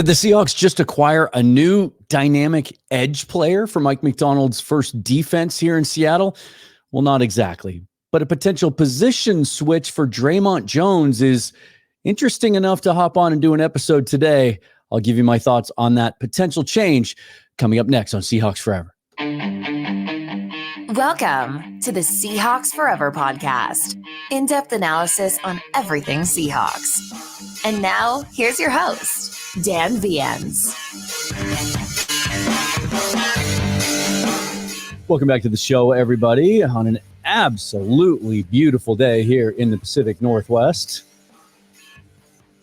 Did the Seahawks just acquire a new dynamic edge player for Mike Macdonald's first defense here in Seattle? Well, not exactly. But a potential position switch for Dre'Mont Jones is interesting enough to hop on and do an episode today. I'll give you my thoughts on that potential change coming up next on Seahawks Forever. Welcome to the Seahawks Forever podcast. In-depth analysis on everything Seahawks. And now, here's your host, Dan Viens. Welcome back to the show, everybody, on an absolutely beautiful day here in the Pacific Northwest.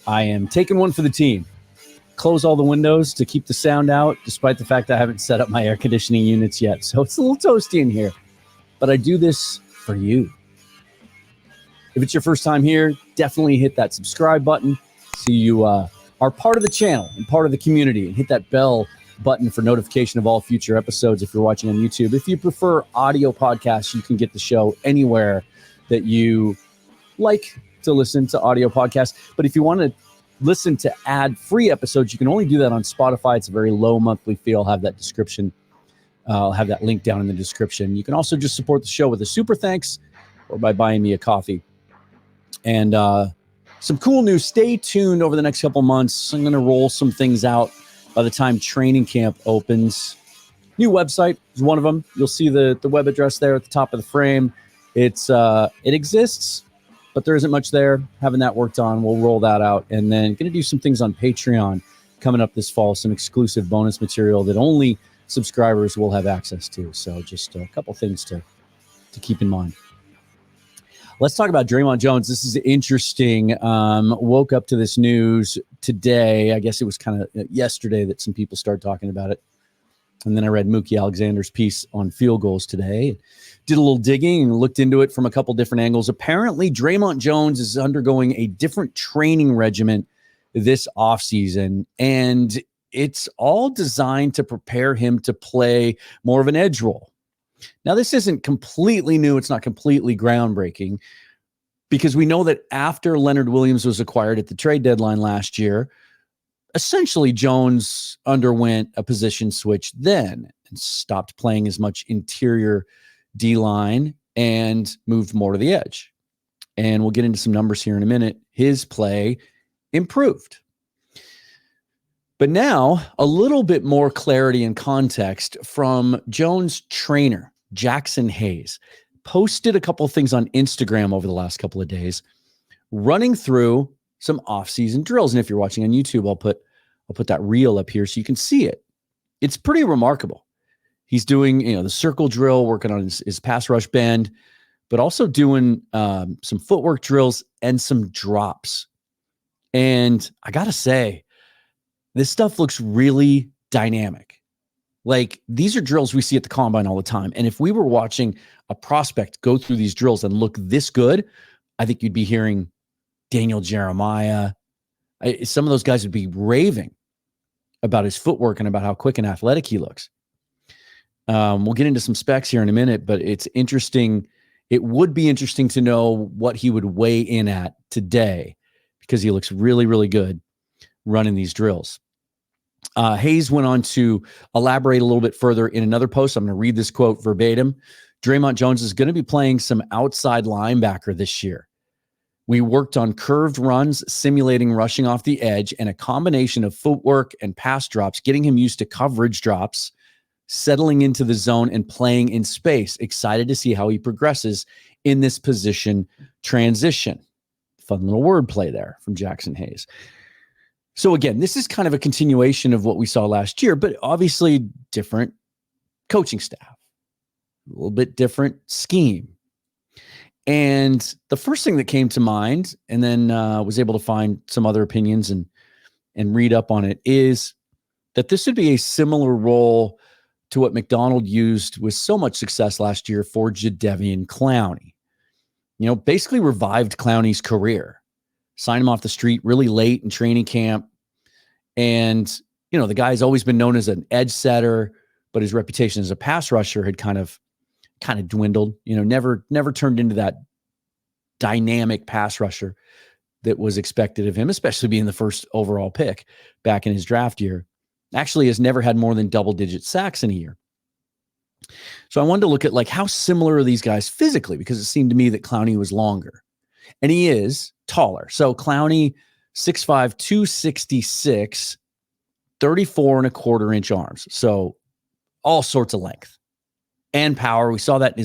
I am taking one for the team. Close all the windows to keep the sound out, despite the fact I haven't set up my air conditioning units yet. So it's a little toasty in here, but I do this for you. If it's your first time here, definitely hit that subscribe button so you are part of the channel and part of the community, and hit that bell button for notification of all future episodes if you're watching on YouTube. If you prefer audio podcasts, you can get the show anywhere that you like to listen to audio podcasts. But if you want to listen to ad-free episodes, you can only do that on Spotify. It's a very low monthly fee. I'll have that description. I'll have that link down in the description. You can also just support the show with a super thanks or by buying me a coffee. And some cool news. Stay tuned over the next couple months. I'm going to roll some things out by the time training camp opens. New website is one of them. You'll see the web address there at the top of the frame. It exists, but there isn't much there. Having that worked on, we'll roll that out. And then going to do some things on Patreon coming up this fall, some exclusive bonus material that only subscribers will have access to. So just a couple things to keep in mind. Let's talk about Dre'Mont Jones. This is interesting. Woke up to this news today. I guess it was kind of yesterday that some people started talking about it. And then I read Mookie Alexander's piece on field goals today. Did a little digging and looked into it from a couple different angles. Apparently, Dre'Mont Jones is undergoing a different training regimen this offseason, and it's all designed to prepare him to play more of an edge role. Now, this isn't completely new. It's not completely groundbreaking, because we know that after Leonard Williams was acquired at the trade deadline last year, essentially Jones underwent a position switch then and stopped playing as much interior D-line and moved more to the edge. And we'll get into some numbers here in a minute. His play improved. But now, a little bit more clarity and context from Jones' trainer, Jackson Hayes. Posted a couple of things on Instagram over the last couple of days, running through some off-season drills. And if you're watching on YouTube, I'll put that reel up here so you can see it. It's pretty remarkable. He's doing, the circle drill, working on his pass rush bend, but also doing some footwork drills and some drops. And I got to say, this stuff looks really dynamic. Like, these are drills we see at the combine all the time. And if we were watching a prospect go through these drills and look this good, I think you'd be hearing Daniel Jeremiah. Some of those guys would be raving about his footwork and about how quick and athletic he looks. We'll get into some specs here in a minute, but it's interesting. It would be interesting to know what he would weigh in at today, because he looks really, really good running these drills. Hayes went on to elaborate a little bit further in another post. I'm going to read this quote verbatim. Dre'Mont Jones is going to be playing some outside linebacker this year. We worked on curved runs, simulating rushing off the edge, and a combination of footwork and pass drops, getting him used to coverage drops, settling into the zone, and playing in space. Excited to see how he progresses in this position transition. Fun little wordplay there from Jackson Hayes. So again, this is kind of a continuation of what we saw last year, but obviously different coaching staff, a little bit different scheme. And the first thing that came to mind, and then was able to find some other opinions and read up on it, is that this would be a similar role to what Macdonald used with so much success last year for Jadeveon Clowney. Basically revived Clowney's career. Signed him off the street really late in training camp. And, the guy's always been known as an edge setter, but his reputation as a pass rusher had kind of dwindled, never turned into that dynamic pass rusher that was expected of him, especially being the first overall pick back in his draft year, actually has never had more than double-digit sacks in a year. So I wanted to look at like how similar are these guys physically, because it seemed to me that Clowney was longer. And he is taller. So Clowney, 6'5", 266, 34 and a quarter inch arms. So all sorts of length and power. We saw that in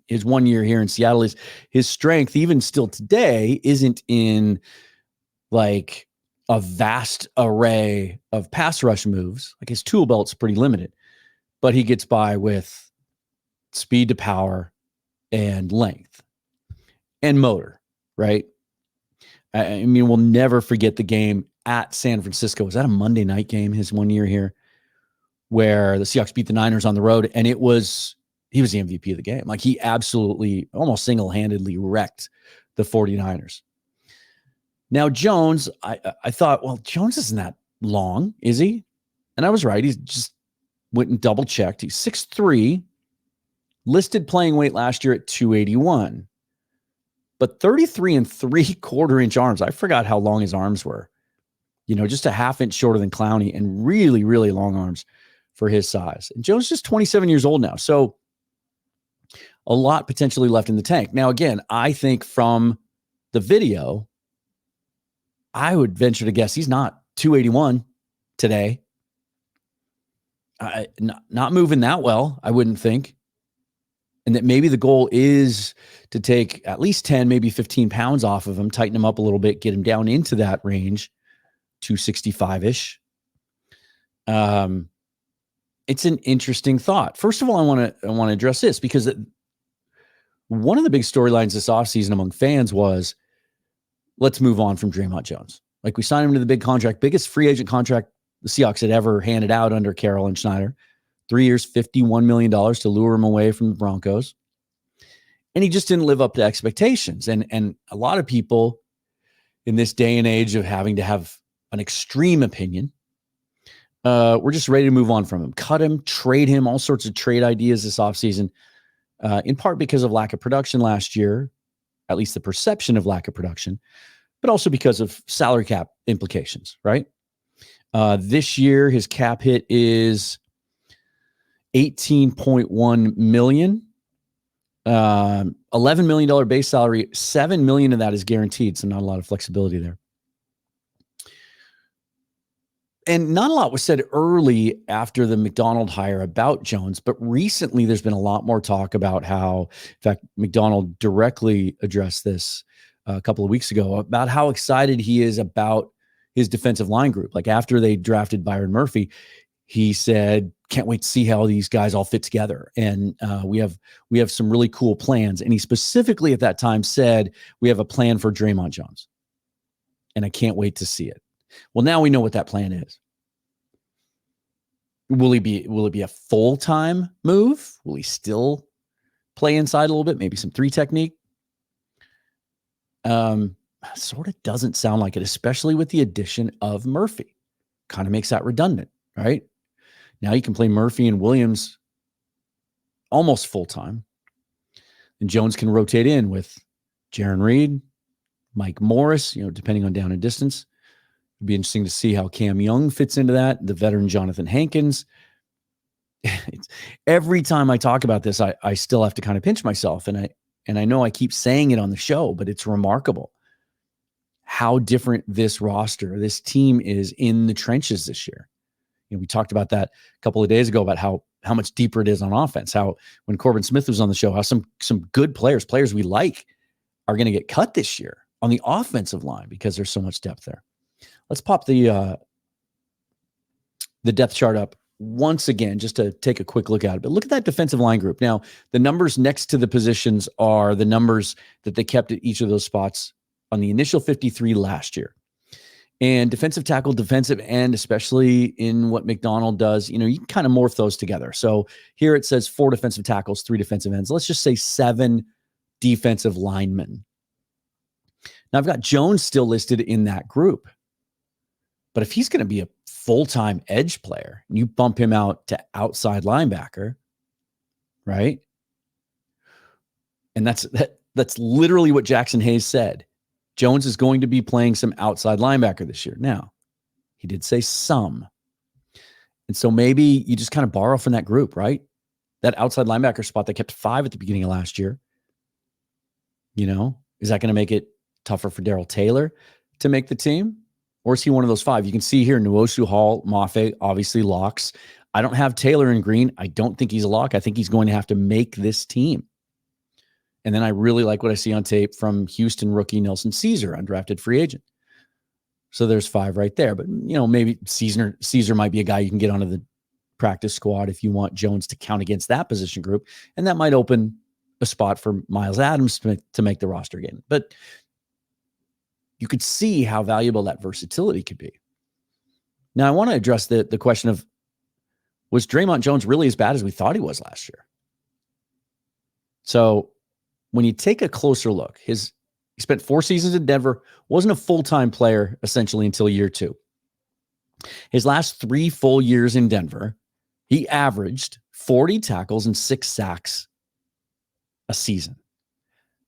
his one year here in Seattle. Is his strength, even still today, isn't in like a vast array of pass rush moves. Like his tool belt's pretty limited, but he gets by with speed to power and length and motor, right? I mean, we'll never forget the game at San Francisco. Was that a Monday night game, his 1 year here, where the Seahawks beat the Niners on the road? And he was the MVP of the game. Like he absolutely, almost single-handedly wrecked the 49ers. Now, Jones, I thought, well, Jones isn't that long, is he? And I was right. He's just went and double-checked. He's 6'3", listed playing weight last year at 281. But 33 and 3/4 inch arms. I forgot how long his arms were. Just a half inch shorter than Clowney, and really, really long arms for his size. And Jones is just 27 years old now. So a lot potentially left in the tank. Now, again, I think from the video, I would venture to guess he's not 281 today. Not moving that well, I wouldn't think. And that maybe the goal is to take at least 10, maybe 15 pounds off of him, tighten him up a little bit, get him down into that range, 265-ish. It's an interesting thought. First of all, I want to address this, because one of the big storylines this offseason among fans was, let's move on from Dre'Mont Jones. Like, we signed him to the big contract, biggest free agent contract the Seahawks had ever handed out under Carroll and Schneider. 3 years, $51 million to lure him away from the Broncos. And he just didn't live up to expectations. And a lot of people in this day and age of having to have an extreme opinion, we're just ready to move on from him. Cut him, trade him, all sorts of trade ideas this offseason, in part because of lack of production last year, at least the perception of lack of production, but also because of salary cap implications, right? This year, his cap hit is $18.1 million, $11 million base salary, $7 million of that is guaranteed. So not a lot of flexibility there. And not a lot was said early after the Macdonald hire about Jones, but recently there's been a lot more talk about how, in fact, Macdonald directly addressed this a couple of weeks ago, about how excited he is about his defensive line group. Like, after they drafted Byron Murphy, he said, can't wait to see how these guys all fit together. And we have some really cool plans. And he specifically at that time said, we have a plan for Dre'Mont Jones, and I can't wait to see it. Well, now we know what that plan is. Will it be a full-time move? Will he still play inside a little bit? Maybe some 3 technique? Sort of doesn't sound like it, especially with the addition of Murphy. Kind of makes that redundant, right? Now you can play Murphy and Williams almost full-time. And Jones can rotate in with Jaron Reed, Mike Morris, depending on down and distance. It'd be interesting to see how Cam Young fits into that. The veteran Jonathan Hankins. Every time I talk about this, I still have to kind of pinch myself. And I know I keep saying it on the show, but it's remarkable how different this roster, this team is in the trenches this year. We talked about that a couple of days ago about how much deeper it is on offense. How when Corbin Smith was on the show, how some good players we like, are going to get cut this year on the offensive line because there's so much depth there. Let's pop the depth chart up once again, just to take a quick look at it. But look at that defensive line group. Now, the numbers next to the positions are the numbers that they kept at each of those spots on the initial 53 last year. And defensive tackle, defensive end, especially in what Macdonald does, you can kind of morph those together. So here it says 4 defensive tackles, 3 defensive ends. Let's just say 7 defensive linemen. Now, I've got Jones still listed in that group. But if he's going to be a full-time edge player, and you bump him out to outside linebacker, right? And that's literally what Jackson Hayes said. Jones is going to be playing some outside linebacker this year. Now, he did say some. And so maybe you just kind of borrow from that group, right? That outside linebacker spot that kept 5 at the beginning of last year. Is that going to make it tougher for Darrell Taylor to make the team? Or is he one of those 5? You can see here, Nwosu, Hall, Mafe, obviously locks. I don't have Taylor in green. I don't think he's a lock. I think he's going to have to make this team. And then I really like what I see on tape from Houston rookie Nelson Caesar, undrafted free agent. So there's 5 right there. But, maybe Caesar might be a guy you can get onto the practice squad if you want Jones to count against that position group. And that might open a spot for Miles Adams to make the roster again. But you could see how valuable that versatility could be. Now, I want to address the question of, was Dre'Mont Jones really as bad as we thought he was last year? So when you take a closer look, he spent 4 seasons in Denver, wasn't a full-time player essentially until year 2. His last 3 full years in Denver, he averaged 40 tackles and 6 sacks a season.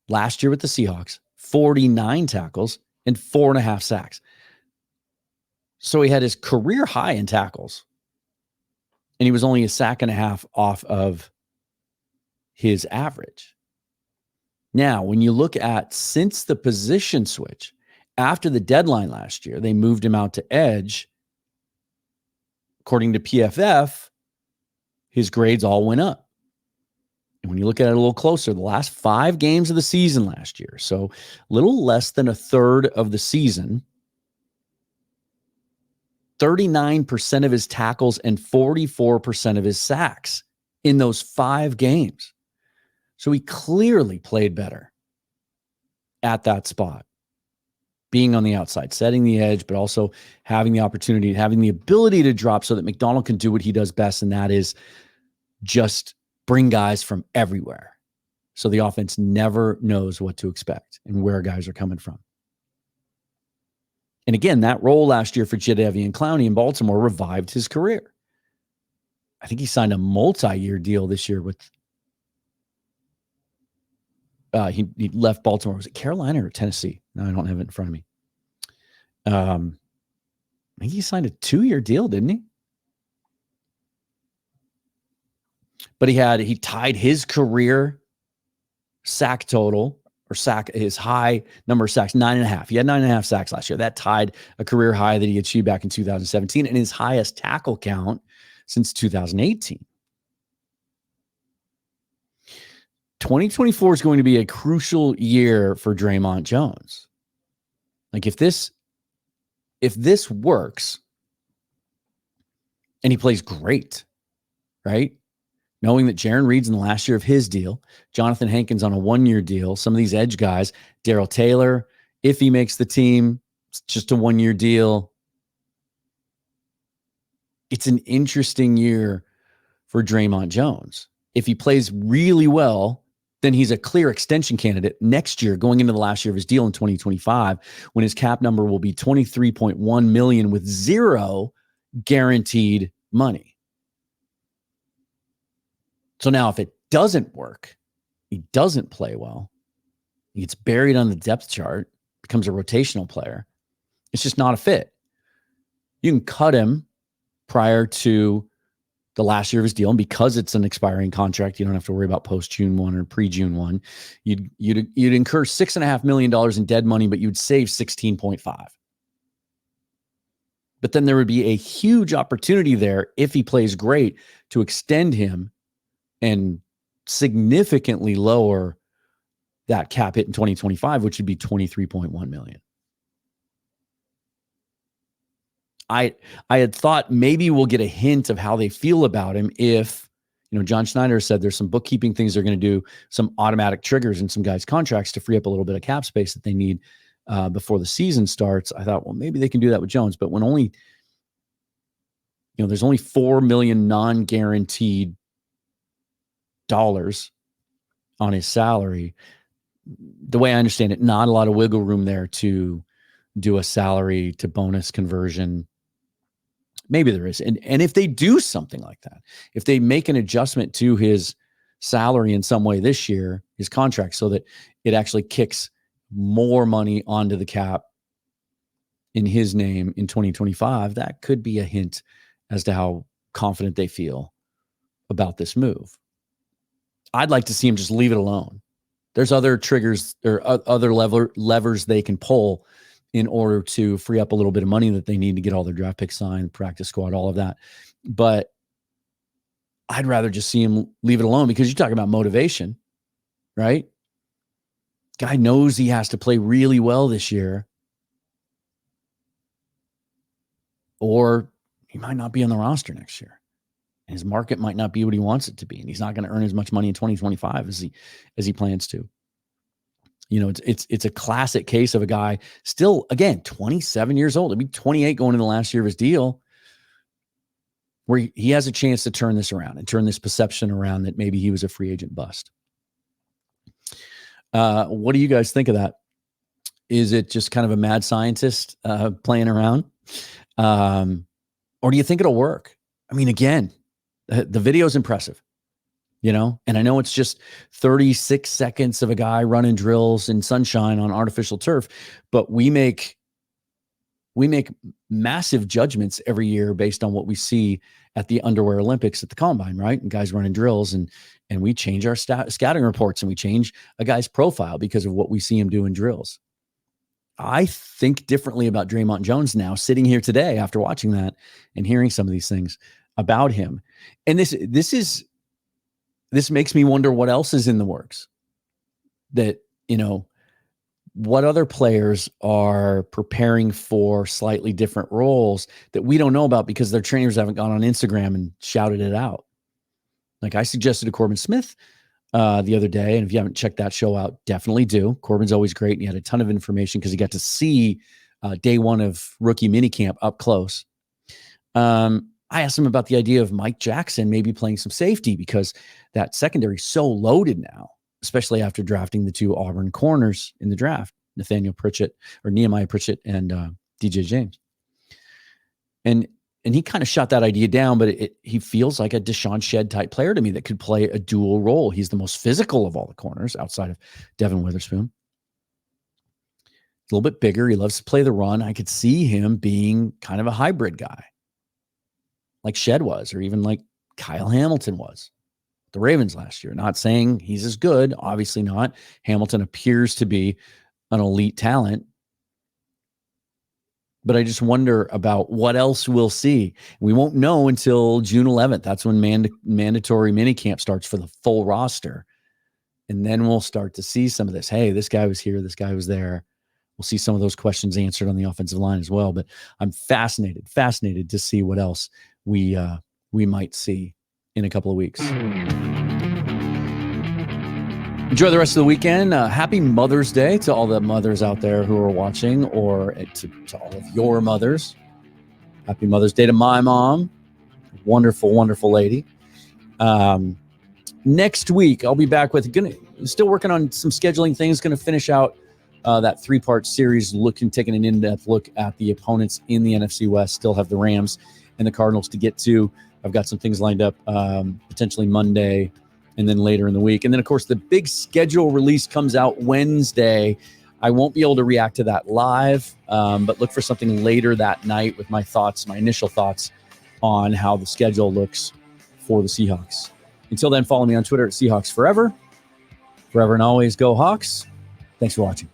Last year with the Seahawks, 49 tackles and 4.5 sacks. So he had his career high in tackles, and he was only a sack and a half off of his average. Now, when you look at since the position switch, after the deadline last year, they moved him out to edge. According to PFF, his grades all went up. And when you look at it a little closer, the last 5 games of the season last year, so a little less than a third of the season, 39% of his tackles and 44% of his sacks in those 5 games. So he clearly played better at that spot, being on the outside, setting the edge, but also having the opportunity, having the ability to drop so that Macdonald can do what he does best, and that is just bring guys from everywhere. So the offense never knows what to expect and where guys are coming from. And again, that role last year for Jadeveon Clowney in Baltimore revived his career. I think he signed a multi-year deal this year with he left Baltimore. Was it Carolina or Tennessee? No, I don't have it in front of me. I think he signed a 2-year deal, didn't he? But he tied his career sack total his high number of sacks, 9.5. He had 9.5 sacks last year. That tied a career high that he achieved back in 2017 and his highest tackle count since 2018. 2024 is going to be a crucial year for Dre'Mont Jones. Like if this works and he plays great, right? Knowing that Jaron Reed's in the last year of his deal, Jonathan Hankins on a 1-year deal, some of these edge guys, Darrell Taylor, if he makes the team, it's just a 1-year deal. It's an interesting year for Dre'Mont Jones. If he plays really well, then he's a clear extension candidate next year, going into the last year of his deal in 2025, when his cap number will be $23.1 million with 0 guaranteed money. So now if it doesn't work, he doesn't play well, he gets buried on the depth chart, becomes a rotational player, it's just not a fit. You can cut him prior to the last year of his deal, and because it's an expiring contract, you don't have to worry about post-June 1 or pre-June 1. You'd incur $6.5 million in dead money, but you'd save 16.5. But then there would be a huge opportunity there, if he plays great, to extend him and significantly lower that cap hit in 2025, which would be $23.1 million. I had thought maybe we'll get a hint of how they feel about him if, John Schneider said there's some bookkeeping things they're going to do, some automatic triggers in some guys' contracts to free up a little bit of cap space that they need before the season starts. I thought, well, maybe they can do that with Jones, but when only, there's only $4 million non-guaranteed dollars on his salary. The way I understand it, not a lot of wiggle room there to do a salary to bonus conversion. Maybe there is. And if they do something like that, if they make an adjustment to his salary in some way this year, his contract, so that it actually kicks more money onto the cap in his name in 2025, that could be a hint as to how confident they feel about this move. I'd like to see him just leave it alone. There's other triggers or other levers they can pull in order to free up a little bit of money that they need to get all their draft picks signed, practice squad, all of that. But I'd rather just see him leave it alone, because you talk about motivation, right? Guy knows he has to play really well this year, or he might not be on the roster next year. And his market might not be what he wants it to be, and he's not going to earn as much money in 2025 as he plans to. You know, it's a classic case of a guy still, again, 27 years old. He'll be 28 going into the last year of his deal, where he has a chance to turn this around and turn this perception around that maybe he was a free agent bust. What do you guys think of that? Is it just kind of a mad scientist playing around? Or do you think it'll work? I mean, again, the video is impressive, you know, and I know it's just 36 seconds of a guy running drills in sunshine on artificial turf, but we make massive judgments every year based on what we see at the Underwear Olympics at the Combine, right? And guys running drills, and we change our scouting reports, and we change a guy's profile because of what we see him do in drills. I think differently about Dre'Mont Jones now, sitting here today after watching that and hearing some of these things about him. And this makes me wonder what else is in the works, that, you know, what other players are preparing for slightly different roles that we don't know about because their trainers haven't gone on Instagram and shouted it out. Like I suggested to Corbin Smith the other day, and if you haven't checked that show out, definitely do. Corbin's always great, and he had a ton of information because he got to see day one of rookie minicamp up close. I asked him about the idea of Mike Jackson maybe playing some safety, because that secondary is so loaded now, especially after drafting the two Auburn corners in the draft, Nehemiah Pritchett and DJ James. And he kind of shot that idea down, but he feels like a Deshaun Shedd type player to me that could play a dual role. He's the most physical of all the corners outside of Devin Witherspoon. A little bit bigger. He loves to play the run. I could see him being kind of a hybrid guy, like Shedd was, or even like Kyle Hamilton was the Ravens last year. Not saying he's as good, obviously not. Hamilton appears to be an elite talent, but I just wonder about what else we'll see. We won't know until June 11th. That's when mandatory minicamp starts for the full roster. And then we'll start to see some of this. Hey, this guy was here. This guy was there. We'll see some of those questions answered on the offensive line as well. But I'm fascinated to see what else we might see in a couple of weeks. Enjoy the rest of the weekend. Happy Mother's Day to all the mothers out there who are watching, or to all of your mothers. Happy Mother's Day to my mom. Wonderful, wonderful lady. Next week, I'll be back with, still working on some scheduling things, going to finish out that 3-part series, taking an in-depth look at the opponents in the NFC West. Still have the Rams and the Cardinals to get to. I've got some things lined up, potentially Monday, and then later in the week. And then, of course, the big schedule release comes out Wednesday. I won't be able to react to that live, but look for something later that night with my initial thoughts on how the schedule looks for the Seahawks. Until then, follow me on Twitter at Seahawks Forever. Forever and always, go Hawks. Thanks for watching.